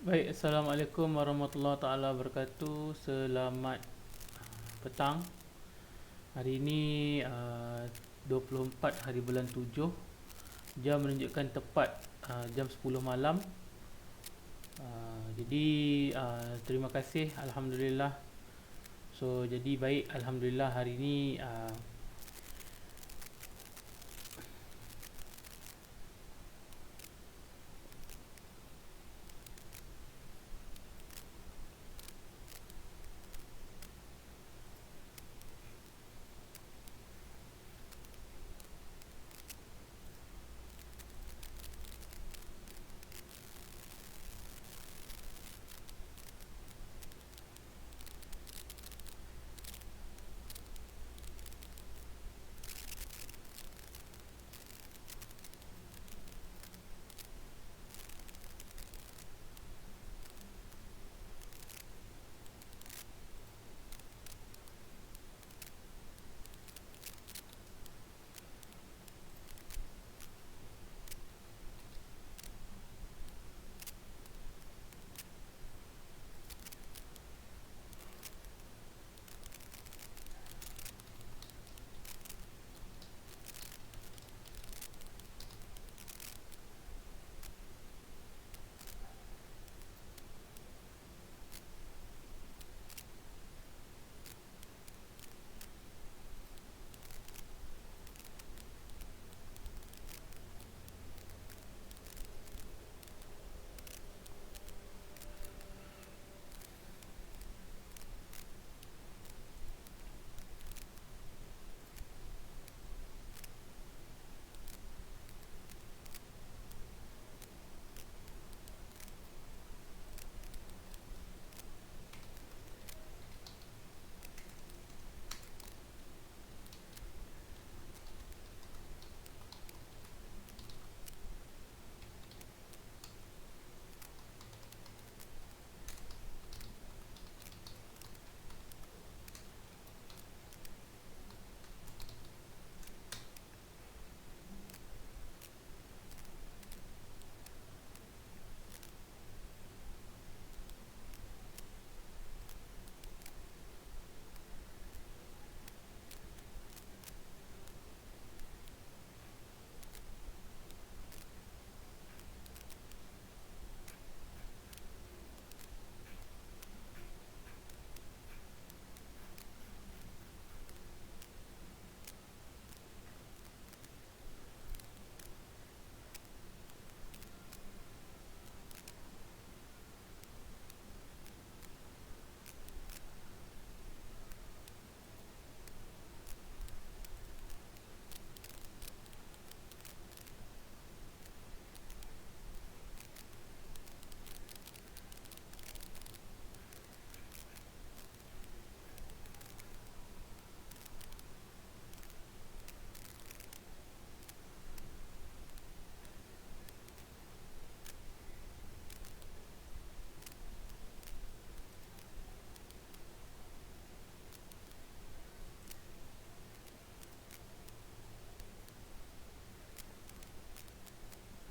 Baik, Assalamualaikum warahmatullahi taala wabarakatuh. Selamat petang. Hari ini 24 hari bulan 7. Jam menunjukkan tepat jam 10 malam. Jadi terima kasih, alhamdulillah. So jadi baik, alhamdulillah hari ini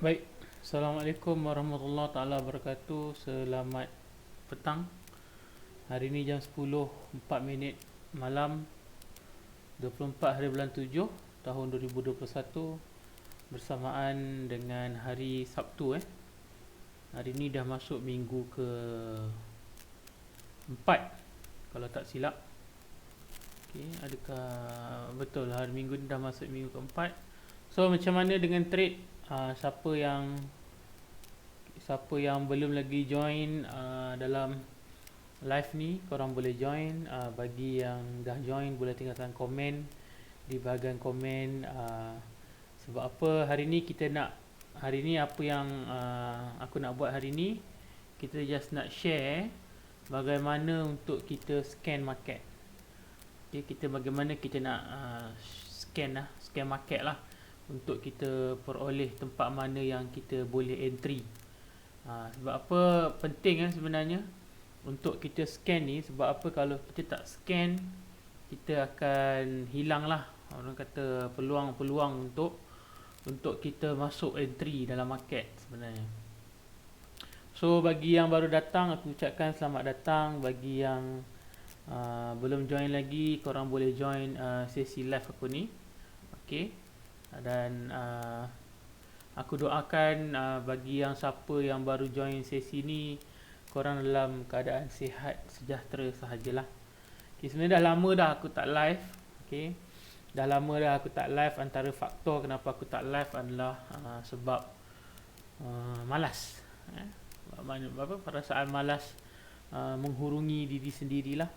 baik. Assalamualaikum warahmatullahi taala wabarakatuh. Selamat petang. Hari ini jam 10.04 malam, 24 hari bulan 7 tahun 2021, bersamaan dengan hari Sabtu. Hari ini dah masuk minggu ke 4 kalau tak silap. Okey, adakah betul hari minggu ni dah masuk minggu keempat? So macam mana dengan trade? Siapa yang belum lagi join dalam live ni, korang boleh join. Bagi yang dah join, boleh tinggalkan komen di bahagian komen. Sebab apa hari ni apa yang aku nak buat hari ni, kita just nak share bagaimana untuk kita scan market. Okay, bagaimana kita nak scan market lah, untuk kita peroleh tempat mana yang kita boleh entry. Sebab apa penting sebenarnya untuk kita scan ni? Sebab apa kalau kita tak scan, kita akan hilang lah, orang kata, peluang-peluang untuk kita masuk entry dalam market sebenarnya. So bagi yang baru datang, aku ucapkan selamat datang. Bagi yang belum join lagi, korang boleh join sesi live aku ni. Okay. Dan aku doakan bagi yang siapa yang baru join sesi ni, korang dalam keadaan sihat, sejahtera sahajalah. Okay, sebenarnya dah lama dah aku tak live. Okay. Dah lama dah aku tak live. Antara faktor kenapa aku tak live adalah sebab malas. Perasaan malas menghurungi diri sendirilah.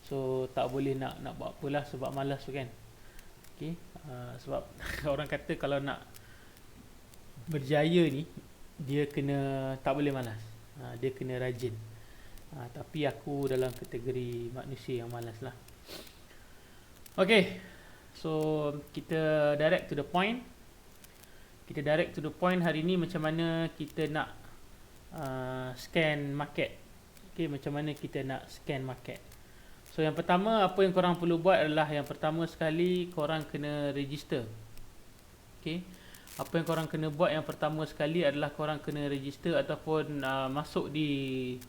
So tak boleh nak buat apalah sebab malas tu kan. Okay. Sebab orang kata kalau nak berjaya ni, dia kena tak boleh malas. Dia kena rajin. Tapi aku dalam kategori manusia yang malas lah. Okay. So kita direct to the point. Kita direct to the point hari ni, macam mana kita nak scan market. Okay, macam mana kita nak scan market. So yang pertama, apa yang korang perlu buat adalah, yang pertama sekali, korang kena register. Okay. Apa yang korang kena buat yang pertama sekali adalah korang kena register ataupun masuk di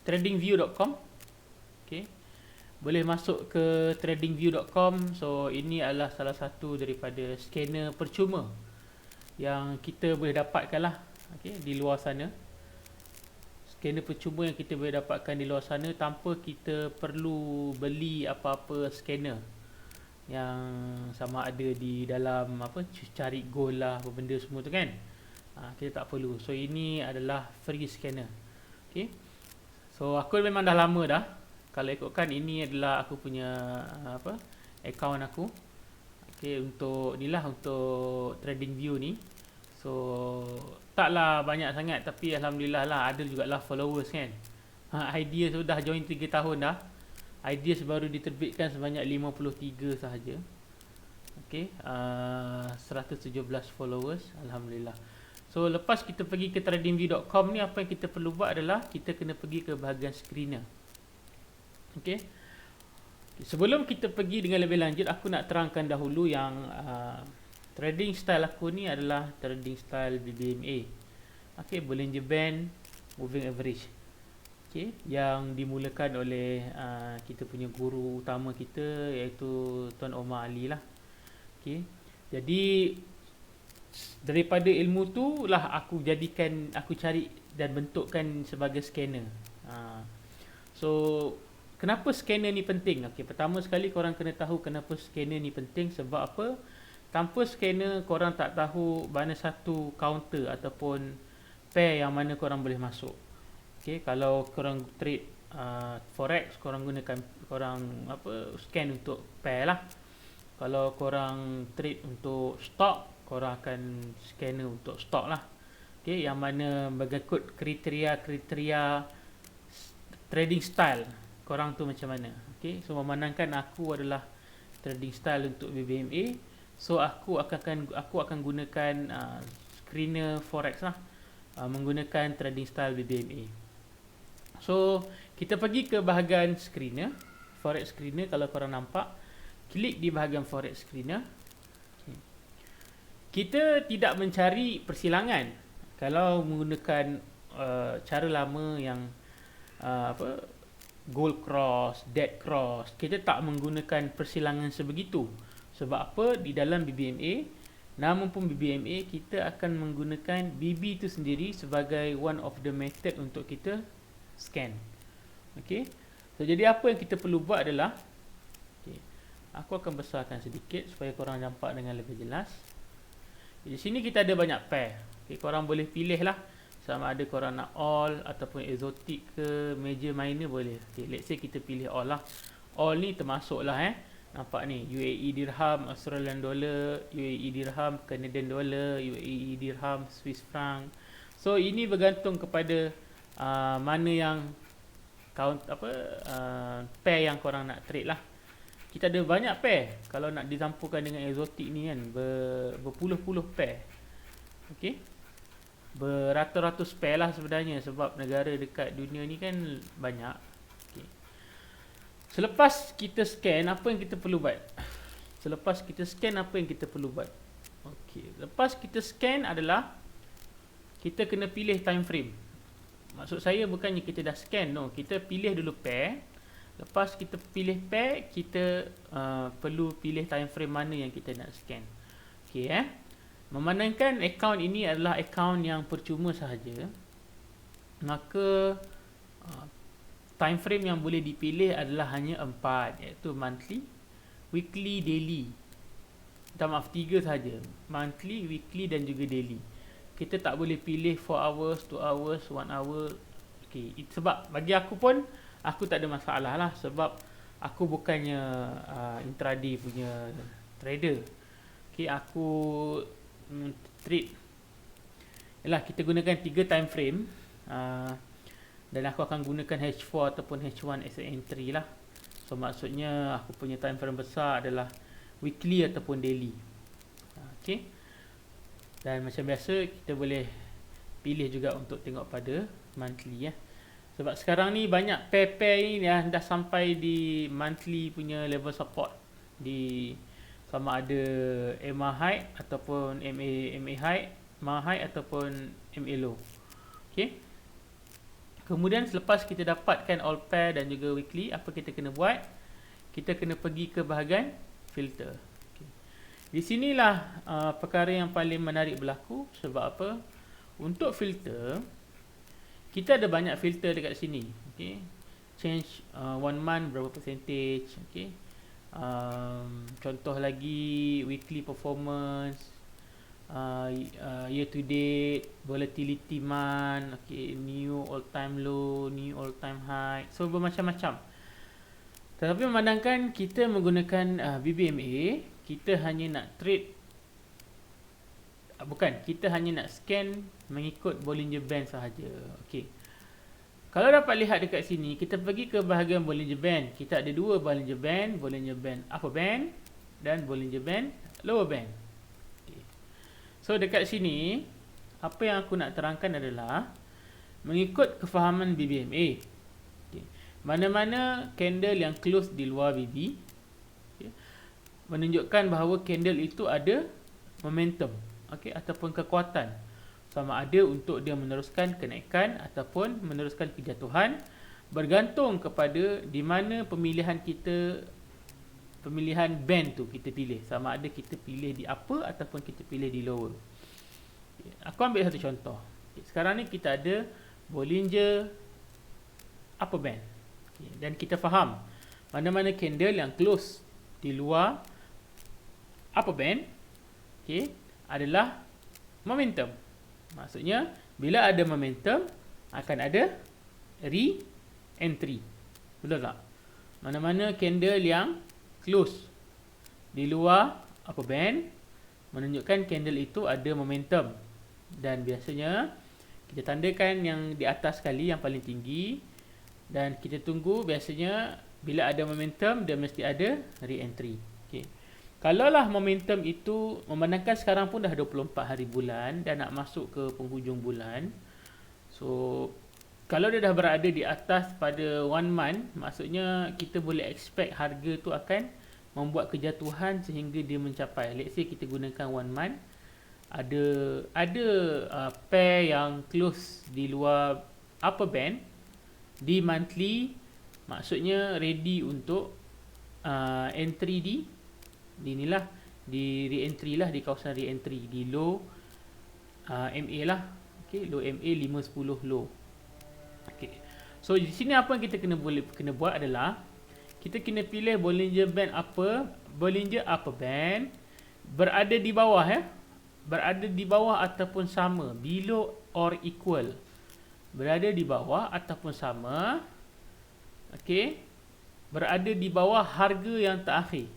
tradingview.com. Okay. Boleh masuk ke tradingview.com. So ini adalah salah satu daripada scanner percuma yang kita boleh dapatkan lah, okay, di luar sana. Scanner percuma yang kita boleh dapatkan di luar sana tanpa kita perlu beli apa-apa scanner yang sama ada di dalam cari gold lah, apa benda semua tu kan. Kita tak perlu. So ini adalah free scanner. Okay. So aku memang dah lama dah. Kalau ikutkan, ini adalah aku punya account aku. Okay, untuk ni lah, untuk TradingView ni. So taklah banyak sangat, tapi alhamdulillah lah, ada jugalah followers kan. Idea sudah join 3 tahun dah. Idea baru diterbitkan sebanyak 53 sahaja. Okay, 117 followers, alhamdulillah. So lepas kita pergi ke tradingview.com ni, apa yang kita perlu buat adalah kita kena pergi ke bahagian screener. Okay. Sebelum kita pergi dengan lebih lanjut, aku nak terangkan dahulu yang trading style aku ni adalah trading style BBMA. Okay, Bollinger Band Moving Average. Okay, yang dimulakan oleh kita punya guru utama kita, iaitu Tuan Omar Ali lah. Okay, jadi daripada ilmu tu lah aku cari dan bentukkan sebagai scanner. So kenapa scanner ni penting? Okay, pertama sekali korang kena tahu kenapa scanner ni penting. Sebab apa? Tanpa scanner, korang tak tahu mana satu counter ataupun pair yang mana korang boleh masuk. Okay, kalau korang trade forex, korang scan untuk pair lah. Kalau korang trade untuk stock, korang akan scanner untuk stock lah. Okay, yang mana mengikut kriteria trading style korang tu macam mana. Okay, so memandangkan aku adalah trading style untuk BBMA, so aku akan gunakan screener forex lah, menggunakan trading style BBMA. So kita pergi ke bahagian screener, forex screener. Kalau korang nampak, klik di bahagian forex screener. Okay. Kita tidak mencari persilangan. Kalau menggunakan cara lama yang gold cross, dead cross, kita tak menggunakan persilangan sebegitu. Sebab apa? Di dalam BBMA, namun pun BBMA, kita akan menggunakan BB itu sendiri sebagai one of the method untuk kita scan. Okay. So jadi apa yang kita perlu buat adalah, okay, aku akan besarkan sedikit supaya korang nampak dengan lebih jelas. Di sini kita ada banyak pair. Okay, korang boleh pilih lah, sama ada korang nak all ataupun exotic ke major minor boleh. Okay, let's say kita pilih all lah. All ni termasuk lah nampak ni, UAE dirham, Australian dollar, UAE dirham, Canadian dollar, UAE dirham, Swiss franc. So ini bergantung kepada mana yang pair yang korang nak trade lah. Kita ada banyak pair. Kalau nak dicampurkan dengan exotic ni kan, berpuluh-puluh pair. Okay, beratus-ratus pair lah sebenarnya, sebab negara dekat dunia ni kan banyak. Okay. Selepas kita scan, apa yang kita perlu buat? Okay. Lepas kita scan adalah kita kena pilih time frame. Maksud saya bukannya kita dah scan, no. Kita pilih dulu pair. Lepas kita pilih pair, kita perlu pilih time frame mana yang kita nak scan. Okey, memandangkan akaun ini adalah akaun yang percuma sahaja, maka time frame yang boleh dipilih adalah hanya 4, iaitu monthly, weekly, daily. Maaf, 3 sahaja. Monthly, weekly dan juga daily. Kita tak boleh pilih 4 hours, 2 hours, 1 hour. Okay. Sebab bagi aku pun, aku tak ada masalah lah. Sebab aku bukannya intraday punya trader. Okay, aku trade. Yalah, kita gunakan 3 time frame. Dan aku akan gunakan H4 ataupun H1 as an entry lah. So maksudnya aku punya time frame besar adalah weekly ataupun daily. Okay. Dan macam biasa kita boleh pilih juga untuk tengok pada monthly ya. Sebab sekarang ni banyak pair-pair ni dah sampai di monthly punya level support. Di sama ada MA high ataupun MA high, MA high ataupun MA low. Okay. Kemudian selepas kita dapatkan all pair dan juga weekly, apa kita kena buat? Kita kena pergi ke bahagian filter. Okay. Di sinilah perkara yang paling menarik berlaku. Sebab apa? Untuk filter, kita ada banyak filter dekat sini. Okay. Change 1 month berapa percentage. Okay. Contoh lagi weekly performance, year to date, volatility month, okay, new all time low, new all time high. So bermacam-macam. Tetapi memandangkan kita menggunakan BBMA, kita hanya nak trade, kita hanya nak scan mengikut Bollinger Band sahaja. Okay. Kalau dapat lihat dekat sini, kita pergi ke bahagian Bollinger Band. Kita ada 2 Bollinger Band upper band dan Bollinger Band lower band. Okay. So dekat sini, apa yang aku nak terangkan adalah mengikut kefahaman BBMA. Okay. Mana-mana candle yang close di luar BB, okay, menunjukkan bahawa candle itu ada momentum, okay, ataupun kekuatan. Sama ada untuk dia meneruskan kenaikan ataupun meneruskan kejatuhan, bergantung kepada di mana pemilihan kita, pemilihan band tu kita pilih. Sama ada kita pilih di upper ataupun kita pilih di lower. Okay. Aku ambil satu contoh. Okay. Sekarang ni kita ada Bollinger upper band. Okay. Dan kita faham mana-mana candle yang close di luar upper band, okay, adalah momentum. Maksudnya bila ada momentum akan ada re-entry. Betul tak? Mana-mana candle yang close di luar upper band menunjukkan candle itu ada momentum. Dan biasanya kita tandakan yang di atas sekali, yang paling tinggi, dan kita tunggu. Biasanya bila ada momentum dia mesti ada re-entry. Okay. Kalaulah momentum itu, memandangkan sekarang pun dah 24 hari bulan dan nak masuk ke penghujung bulan. So kalau dia dah berada di atas pada 1 month, maksudnya kita boleh expect harga tu akan membuat kejatuhan sehingga dia mencapai, let's say kita gunakan 1 month, ada pair yang close di luar upper band di monthly, maksudnya ready untuk entry di inilah, di re-entry lah, di kawasan re-entry di low MA lah. Okay, low MA 510 low. Okay. So di sini apa yang kita kena buat adalah kita kena pilih Bollinger upper band berada di bawah, berada di bawah ataupun sama, below or equal. Berada di bawah ataupun sama. Okay. Berada di bawah harga yang terakhir.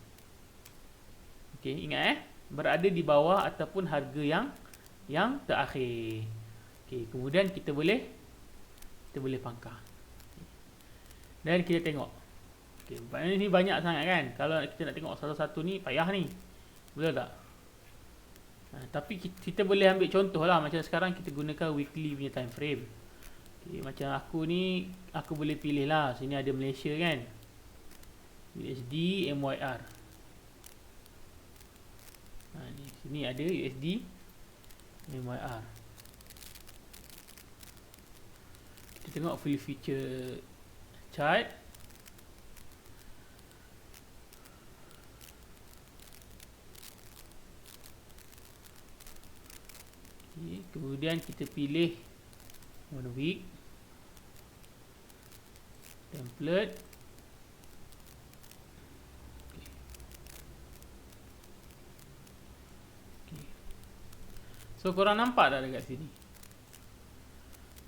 Okay, ingat berada di bawah ataupun harga yang terakhir. Okay, kemudian kita boleh pangkar. Dan kita tengok. Okay, ini banyak sangat kan. Kalau kita nak tengok satu-satu ni payah ni. Betul tak? Tapi kita boleh ambil contoh lah. Macam sekarang kita gunakan weekly punya time frame. Okay, macam aku ni, aku boleh pilih lah. Sini ada Malaysia kan, USD MYR. Ni sini ada USD MYR. Kita tengok full feature chart. Okay, kemudian kita pilih 1 week, template. Okay. Okay. So korang nampak tak dekat sini?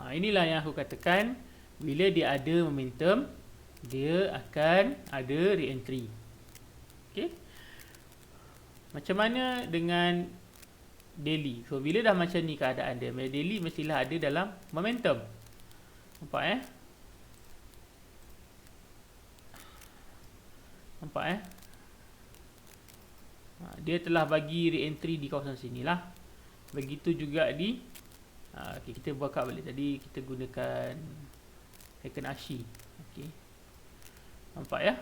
Inilah yang aku katakan, bila dia ada momentum, dia akan ada re-entry. Okay. Macam mana dengan daily? So bila dah macam ni keadaan dia, daily mestilah ada dalam momentum. Nampak Nampak dia telah bagi re-entry di kawasan sinilah. Begitu juga di okay, kita buat kat balik. Tadi kita gunakan Heiken-Ashi. Okay. Nampak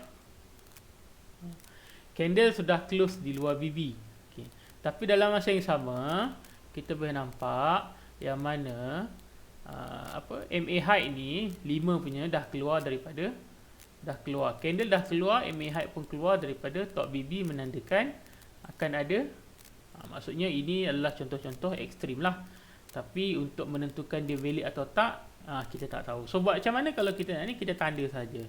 candle sudah close di luar BB. Okay. Tapi dalam masa yang sama, kita boleh nampak yang mana MA height ni 5 punya dah keluar daripada candle dah keluar, MA height pun keluar daripada top BB, menandakan akan ada maksudnya ini adalah contoh-contoh ekstrim lah. Tapi untuk menentukan dia valid atau tak, kita tak tahu. So buat macam mana kalau kita nak ni, kita tanda saja.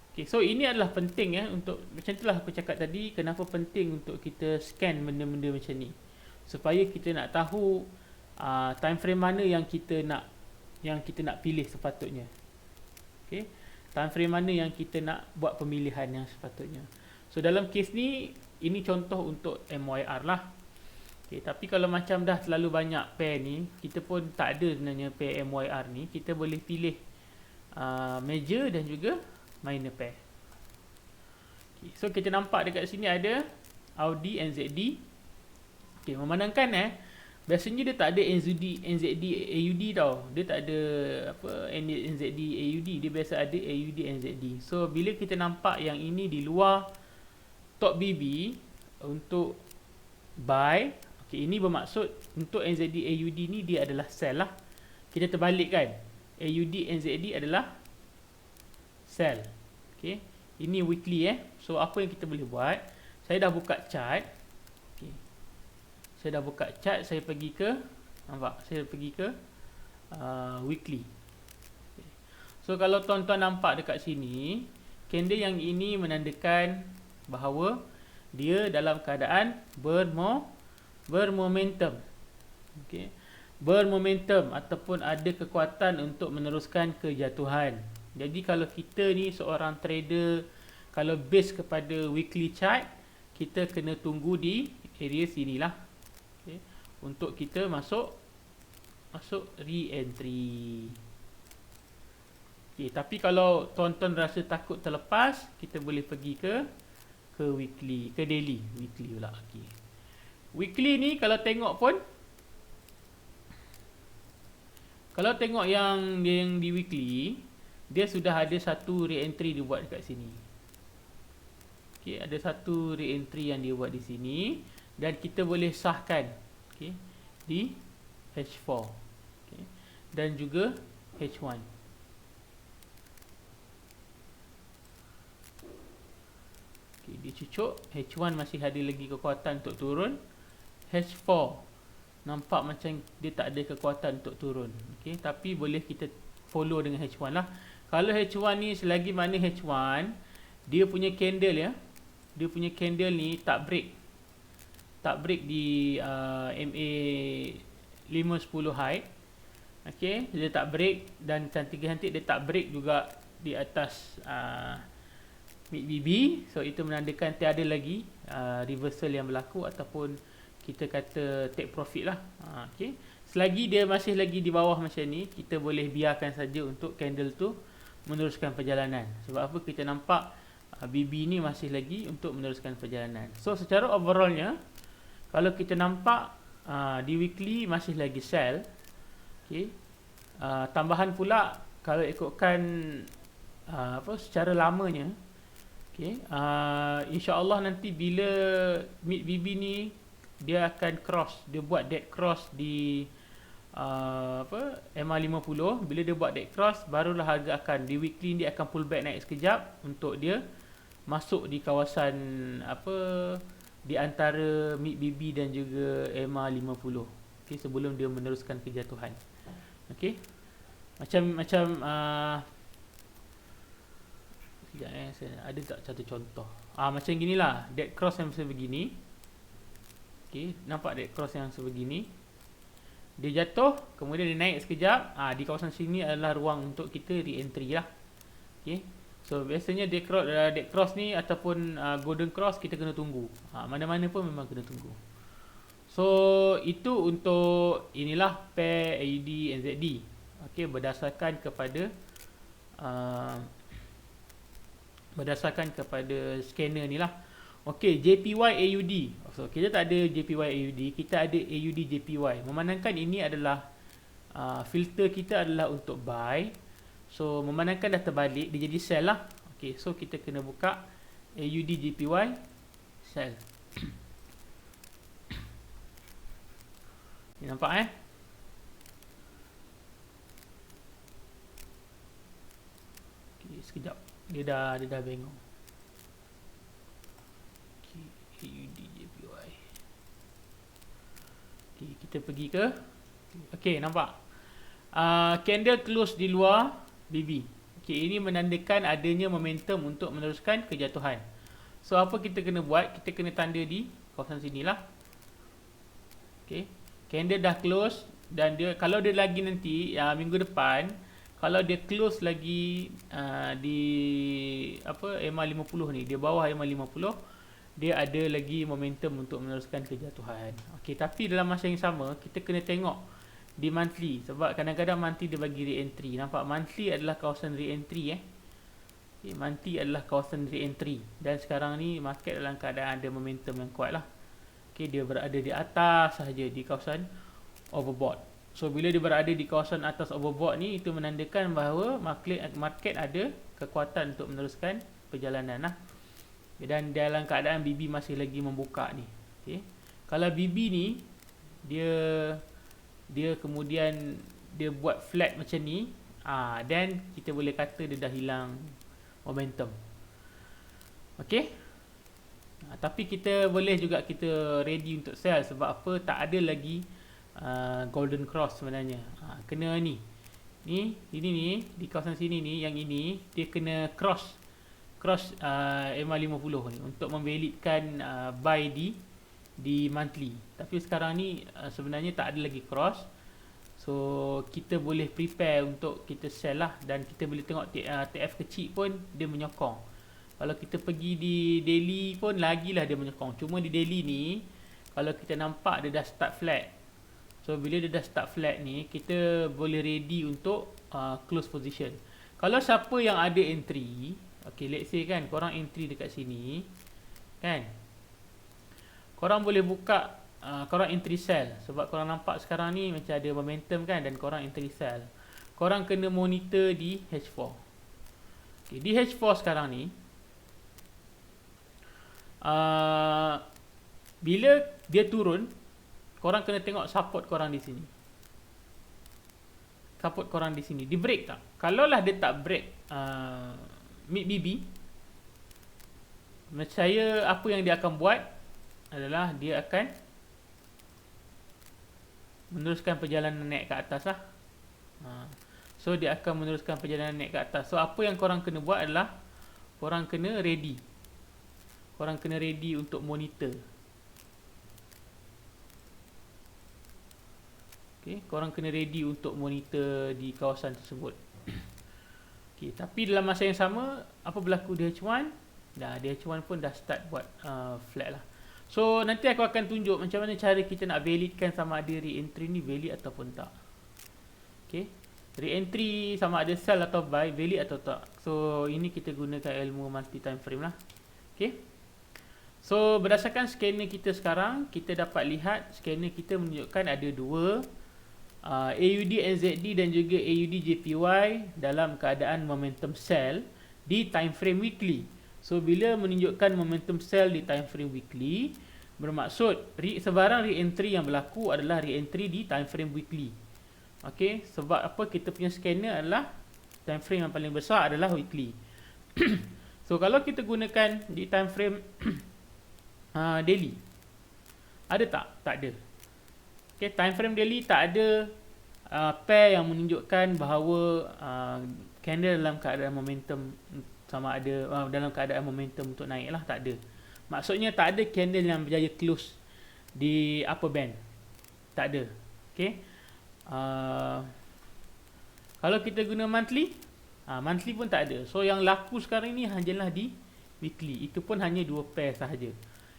Okay, so ini adalah penting untuk, macam itulah aku cakap tadi, kenapa penting untuk kita scan benda-benda macam ni, supaya kita nak tahu time frame mana yang kita nak pilih sepatutnya. Okay, time frame mana yang kita nak buat pemilihan yang sepatutnya. So dalam kes ni, ini contoh untuk MYR lah. Okay, tapi kalau macam dah terlalu banyak pair ni, kita pun tak ada sebenarnya pair MYR ni, kita boleh pilih major dan juga minor pair. Okay, so kita nampak dekat sini ada Audi NZD. Okay, memandangkan biasanya dia tak ada NZD AUD tau. Dia tak ada NZD AUD, dia biasa ada AUD NZD. So bila kita nampak yang ini di luar top BB untuk buy, okay, ini bermaksud untuk NZD AUD ni dia adalah sell lah. Kita terbalikkan, AUD NZD adalah sell. Okay, ini weekly So apa yang kita boleh buat, saya dah buka chart. Okay, saya dah buka chart, saya pergi ke, nampak, saya pergi ke weekly. Okay. So kalau tuan-tuan nampak dekat sini, candle yang ini menandakan bahawa dia dalam keadaan bermomentum. Okay, bermomentum ataupun ada kekuatan untuk meneruskan kejatuhan. Jadi kalau kita ni seorang trader, kalau base kepada weekly chart, kita kena tunggu di area sinilah. Okay, untuk kita masuk re-entry. Okay, tapi kalau tuan-tuan rasa takut terlepas, kita boleh pergi ke weekly, ke daily, weekly pula. Okay. Weekly ni kalau tengok pun, kalau tengok yang di weekly, dia sudah ada satu re-entry dia buat dekat sini. Okay, ada satu re-entry yang dia buat di sini, dan kita boleh sahkan, okay, di H4, okay, dan juga H1. Okay, dia cucuk, H1 masih ada lagi kekuatan untuk turun. H4 nampak macam dia tak ada kekuatan untuk turun. Okay, tapi boleh kita follow dengan H1 lah. Kalau H1 ni, selagi mana H1 dia punya candle dia punya candle ni tak break di MA 510 high. Okay, dia tak break, dan cantik-cantik dia tak break juga di atas mid BB. So itu menandakan tiada lagi reversal yang berlaku, ataupun kita kata take profit lah. Okay, selagi dia masih lagi di bawah macam ni, kita boleh biarkan saja untuk candle tu meneruskan perjalanan. Sebab apa? Kita nampak BB ni masih lagi untuk meneruskan perjalanan. So secara overallnya, kalau kita nampak di weekly masih lagi sell. Okay, tambahan pula kalau ikutkan secara lamanya, okay, insya-Allah nanti bila mid BB ni dia akan cross, dia buat dead cross di MA50, bila dia buat dead cross, barulah harga akan di weekly dia akan pull back naik sekejap untuk dia masuk di kawasan di antara MIDBB dan juga MA50. Okey, sebelum dia meneruskan kejatuhan. Okey. Macam sekejap saya ada tak satu contoh. Macam ginilah, dead cross yang sebegini. Okey, nampak dead cross yang sebegini. Dia jatuh, kemudian dia naik sekejap. Di kawasan sini adalah ruang untuk kita re-entry lah. Okey. So biasanya dead cross ni ataupun golden cross kita kena tunggu. Mana-mana pun memang kena tunggu. So itu untuk inilah pair AUD NZD. Okey, berdasarkan kepada scanner ni lah. Okey, JPY AUD. So kita tak ada JPY AUD, kita ada AUD JPY. Memandangkan ini adalah filter kita adalah untuk buy. So memandangkan dah terbalik, dia jadi sell lah. Okey, so kita kena buka AUD JPY sell. Ni nampak Okey, sekejap. Dia dah bengong. Okey, AUD JPY. Okey, kita pergi ke. Okey, nampak. Candle close di luar BB. Okey, ini menandakan adanya momentum untuk meneruskan kejatuhan. So apa kita kena buat? Kita kena tanda di kawasan sinilah. Okey, candle dah close dan dia kalau dia lagi nanti minggu depan, kalau dia close lagi di MA50 ni, dia bawah MA50, dia ada lagi momentum untuk meneruskan kejatuhan. Okey, tapi dalam masa yang sama kita kena tengok di monthly, sebab kadang-kadang monthly dia bagi re-entry. Nampak, monthly adalah kawasan re-entry Okay, monthly adalah kawasan re-entry dan sekarang ni market dalam keadaan ada momentum yang kuat lah. Okay, dia berada di atas sahaja di kawasan overbought. So bila dia berada di kawasan atas overbought ni, itu menandakan bahawa market ada kekuatan untuk meneruskan perjalanan lah. Dan dalam keadaan BB masih lagi membuka ni. Okay, kalau BB ni dia kemudian dia buat flat macam ni, dan kita boleh kata dia dah hilang momentum. Okey. Tapi kita boleh juga kita ready untuk sell, sebab apa? Tak ada lagi golden cross sebenarnya. Kena ni. Ini ni di kawasan sini ni, yang ini dia kena cross MA50 ni untuk memvalidkan buy di monthly. Tapi sekarang ni sebenarnya tak ada lagi cross. So kita boleh prepare untuk kita sell lah. Dan kita boleh tengok TF kecil pun dia menyokong. Kalau kita pergi di daily pun lagilah dia menyokong. Cuma di daily ni kalau kita nampak dia dah start flat. So bila dia dah start flat ni, kita boleh ready untuk close position. Kalau siapa yang ada entry, okay, let's say kan korang entry dekat sini kan, korang boleh buka, korang entry sell. Sebab korang nampak sekarang ni macam ada momentum kan, dan korang entry sell. Korang kena monitor di H4. Okay, di H4 sekarang ni bila dia turun, korang kena tengok support korang di sini. Support korang di sini, di break tak? Kalaulah dia tak break mid BB, saya apa yang dia akan buat adalah dia akan meneruskan perjalanan naik ke atas lah. So dia akan meneruskan perjalanan naik ke atas. So apa yang korang kena buat adalah korang kena ready. Korang kena ready untuk monitor. Okay, korang kena ready untuk monitor di kawasan tersebut. Okay, tapi dalam masa yang sama, apa berlaku di H1? Dah, di H1 pun dah start buat flat lah. So nanti aku akan tunjuk macam mana cara kita nak validkan sama ada re-entry ni valid ataupun tak. Okay, re-entry sama ada sell atau buy, valid atau tak. So ini kita gunakan ilmu multi time frame lah. Okay, so berdasarkan scanner kita sekarang, kita dapat lihat scanner kita menunjukkan ada dua AUD NZD dan juga AUD JPY dalam keadaan momentum sell di time frame weekly. So bila menunjukkan momentum sell di time frame weekly, bermaksud sebarang re-entry yang berlaku adalah re-entry di time frame weekly. Okey, sebab apa? Kita punya scanner adalah time frame yang paling besar adalah weekly. So kalau kita gunakan di time frame daily, ada tak? Tak ada. Okay, time frame daily tak ada pair yang menunjukkan bahawa candle dalam keadaan momentum sama ada dalam keadaan momentum untuk naik lah, tak ada. Maksudnya tak ada candle yang berjaya close di upper band. Tak ada. Okay. Kalau kita guna monthly, monthly pun tak ada. So yang laku sekarang ni hanyalah di weekly. Itu pun hanya 2 pair sahaja.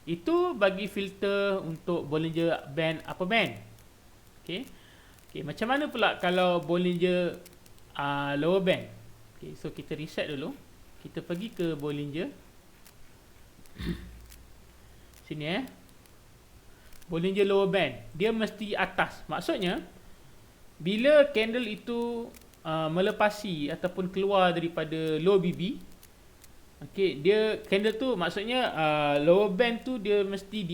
Itu bagi filter untuk Bollinger Band upper band. Okay. Okay, macam mana pula kalau Bollinger lower band? Okay, so kita reset dulu. Kita pergi ke Bollinger. Sini Bollinger lower band. Dia mesti atas. Maksudnya, bila candle itu melepasi ataupun keluar daripada low BB, okay, dia candle tu maksudnya lower band tu dia mesti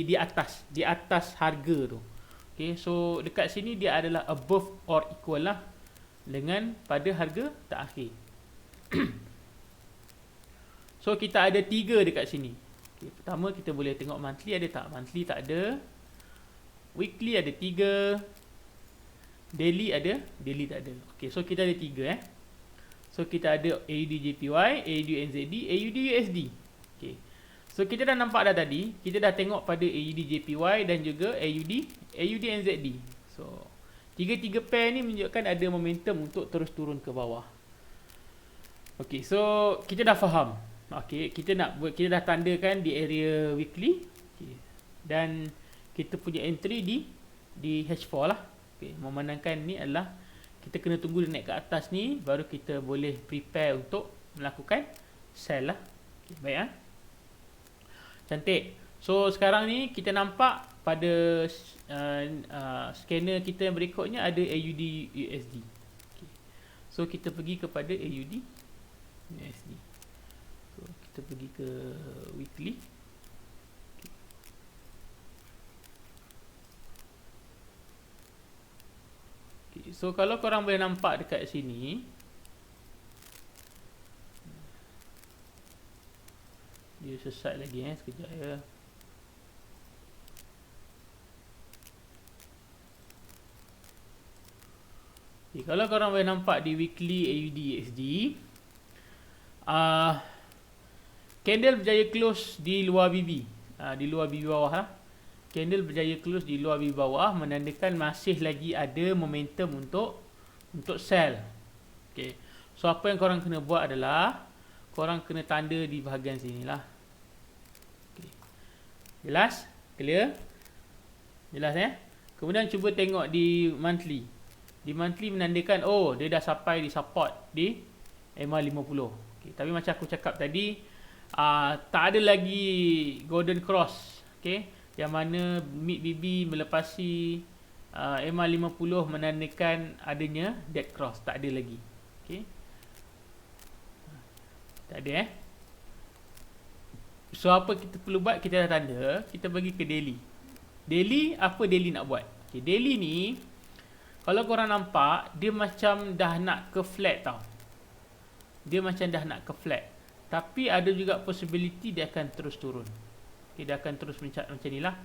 di atas harga tu. Okay, so dekat sini dia adalah above or equal lah dengan pada harga terakhir. So kita ada 3 dekat sini. Okay, pertama kita boleh tengok monthly ada tak? Monthly tak ada. Weekly ada 3. Daily ada? Daily tak ada. Okay, so kita ada 3 So kita ada AUD JPY, AUD NZD, AUD USD. Okay. So kita dah nampak dah tadi, kita dah tengok pada AUD JPY dan juga AUD NZD. So 3 pair ni menunjukkan ada momentum untuk terus turun ke bawah. Okay, so kita dah faham. Okay, kita dah tandakan di area weekly. Okay. Dan kita punya entry di H4 lah. Okay, memandangkan ni adalah kita kena tunggu dia naik ke atas ni baru kita boleh prepare untuk melakukan sell lah. Okay, baik cantik. So sekarang ni kita nampak pada scanner kita yang berikutnya ada AUD USD. Okay. So kita pergi kepada AUD USD. So kita pergi ke weekly. Okay. So kalau korang boleh nampak dekat sini, dia sesat lagi sekejap ya. Okay, kalau korang boleh nampak di weekly AUD USD, candle berjaya close di luar BB, di luar BB bawah lah. Candle berjaya close di luar BB bawah menandakan masih lagi ada momentum untuk sell. Okay. So apa yang korang kena buat adalah korang kena tanda di bahagian sini lah. Okay. Jelas? Clear? Jelas Kemudian cuba tengok di monthly. Di monthly menandakan dia dah sampai di support di MA50. Okay. Tapi macam aku cakap tadi, tak ada lagi golden cross. Okay. Yang mana mid BB melepasi MA50 menandakan adanya dead cross. Tak ada lagi. Okay. Tak ada So apa kita perlu buat? Kita dah tanda. Kita pergi ke daily. Daily, apa daily nak buat? Okay, daily ni, kalau korang nampak, dia macam dah nak ke flat tau. Dia macam dah nak ke flat. Tapi ada juga possibility dia akan terus turun. Okay, dia akan terus macam ni lah.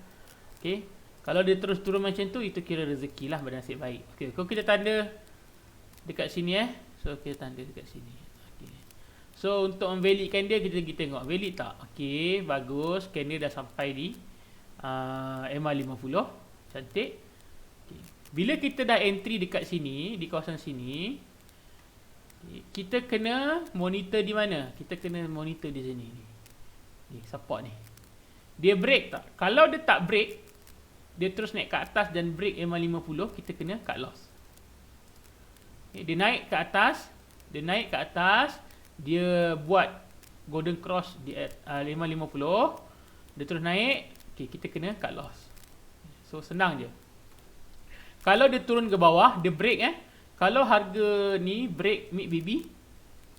Okay. Kalau dia terus turun macam tu, itu kira rezeki lah, bernasib baik. Okay, kalau kita tanda dekat sini So kita tanda dekat sini. So untuk memvalidkan dia, kita pergi tengok valid tak. Okay, bagus. Scanner dah sampai di MA50. Cantik. Okay. Bila kita dah entry dekat sini, di kawasan sini, kita kena monitor di mana? Kita kena monitor di sini. Ni support ni. Dia break tak? Kalau dia tak break, dia terus naik ke atas dan break MA50, kita kena cut loss. Okay, dia naik ke atas, dia buat golden cross di 550, dia terus naik, okay, kita kena cut loss. So senang je. Kalau dia turun ke bawah, dia break kalau harga ni break mid BB,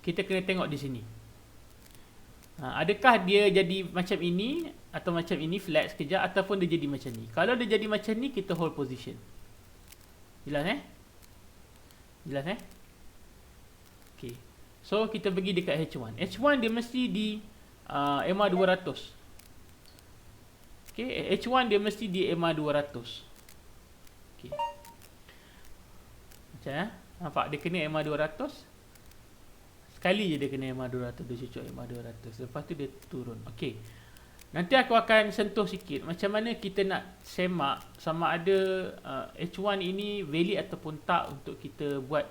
kita kena tengok di sini. Adakah dia jadi macam ini atau macam ini flat sekejap, ataupun dia jadi macam ni. Kalau dia jadi macam ni, kita hold position. Jelas Jelas Okay. So kita pergi dekat H1. H1 dia mesti di EMA 200. Okay, H1 dia mesti di EMA 200. Okay. Macam nampak dia kena EMA 200. Sekali je dia kena EMA 200, dia cucuk EMA 200. Lepas tu dia turun. Okay. Nanti aku akan sentuh sikit macam mana kita nak semak sama ada H1 ini valid ataupun tak untuk kita buat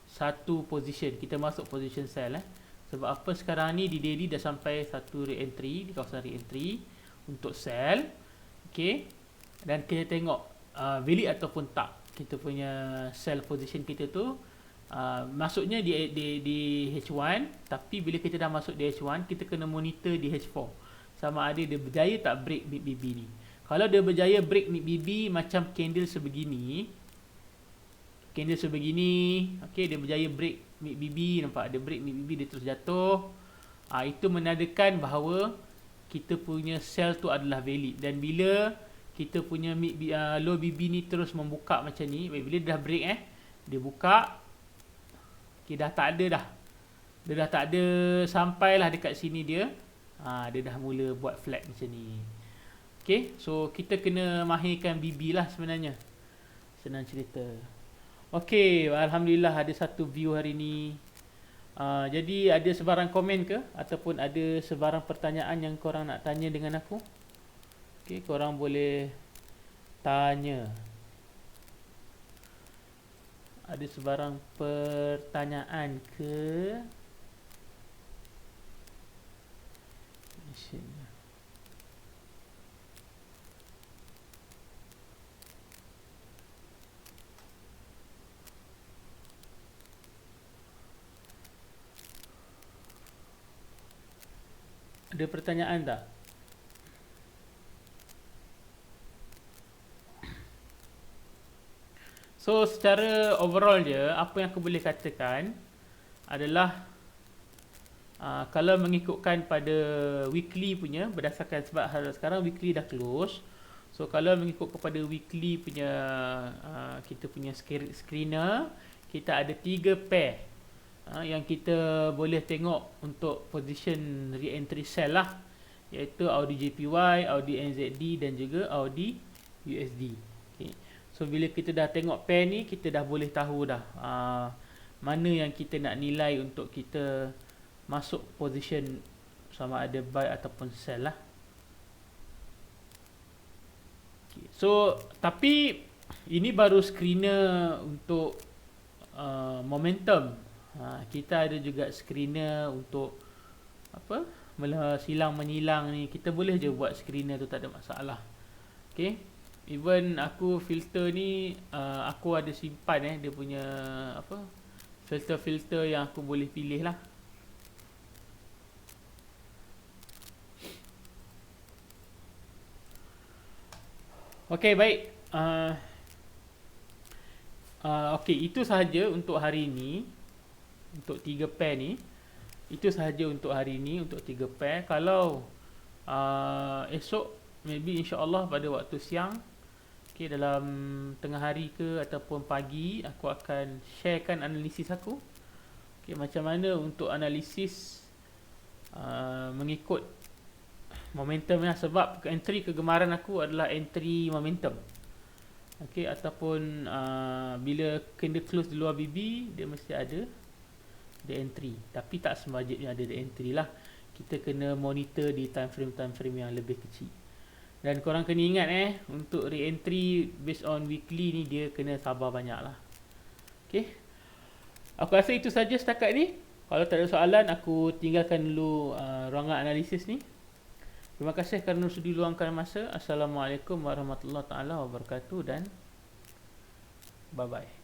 satu position. Kita masuk position sell Sebab apa sekarang ni di daily dah sampai satu re-entry, di kawasan re-entry untuk sell. Okay. Dan kita tengok valid ataupun tak kita punya sell position kita tu. Masuknya di H1, tapi bila kita dah masuk di H1, kita kena monitor di H4 sama ada dia berjaya tak break MACD ni. Kalau dia berjaya break MACD macam candle sebegini, okay, dia berjaya break MACD, nampak dia break MACD, dia terus jatuh. Itu menandakan bahawa kita punya sell tu adalah valid. Dan bila kita punya low BB ni terus membuka macam ni, bila dia dah break dia buka, okay, dah tak ada dah. Dia dah tak ada, sampailah dekat sini dia. Dia dah mula buat flat macam ni. Okay, so kita kena mahirkan BB lah sebenarnya. Senang cerita. Okay, Alhamdulillah ada satu view hari ni. Jadi ada sebarang komen ke? Ataupun ada sebarang pertanyaan yang korang nak tanya dengan aku? Okay, korang boleh tanya. Ada sebarang pertanyaan ke? Ada pertanyaan tak? So secara overall je, apa yang aku boleh katakan adalah kalau mengikutkan pada weekly punya, berdasarkan sebab sekarang weekly dah close. So kalau mengikut kepada weekly punya kita punya screener, kita ada 3 pair yang kita boleh tengok untuk position re-entry sell lah, iaitu Audi JPY, Audi NZD dan juga Audi USD. Okay. So bila kita dah tengok pair ni, kita dah boleh tahu dah mana yang kita nak nilai untuk kita masuk position sama ada buy ataupun sell lah. Okay. So tapi ini baru screener untuk momentum. Kita ada juga screener untuk apa, silang menyilang ni. Kita boleh je buat screener tu, tak ada masalah. Okay. Even aku filter ni aku ada simpan dia punya apa, filter-filter yang aku boleh pilih lah. Okey, baik. Okey, itu sahaja untuk hari ini. Untuk 3 pair ni. Itu sahaja untuk hari ini, untuk 3 pair. Kalau esok, maybe insyaAllah pada waktu siang, okay, dalam tengah hari ke ataupun pagi, aku akan sharekan analisis aku. Okay, macam mana untuk analisis mengikut momentum ya, sebab entry kegemaran aku adalah entry momentum. Okey, ataupun bila candle close di luar BB, dia mesti ada the entry. Tapi tak semajiknya ada the entry lah. Kita kena monitor di time frame yang lebih kecil. Dan korang kena ingat untuk re-entry based on weekly ni, dia kena sabar banyak lah. Okey, aku rasa itu saja setakat ni. Kalau tak ada soalan, aku tinggalkan dulu ruangan analisis ni. Terima kasih kerana sudi luangkan masa. Assalamualaikum warahmatullahi wabarakatuh dan bye bye.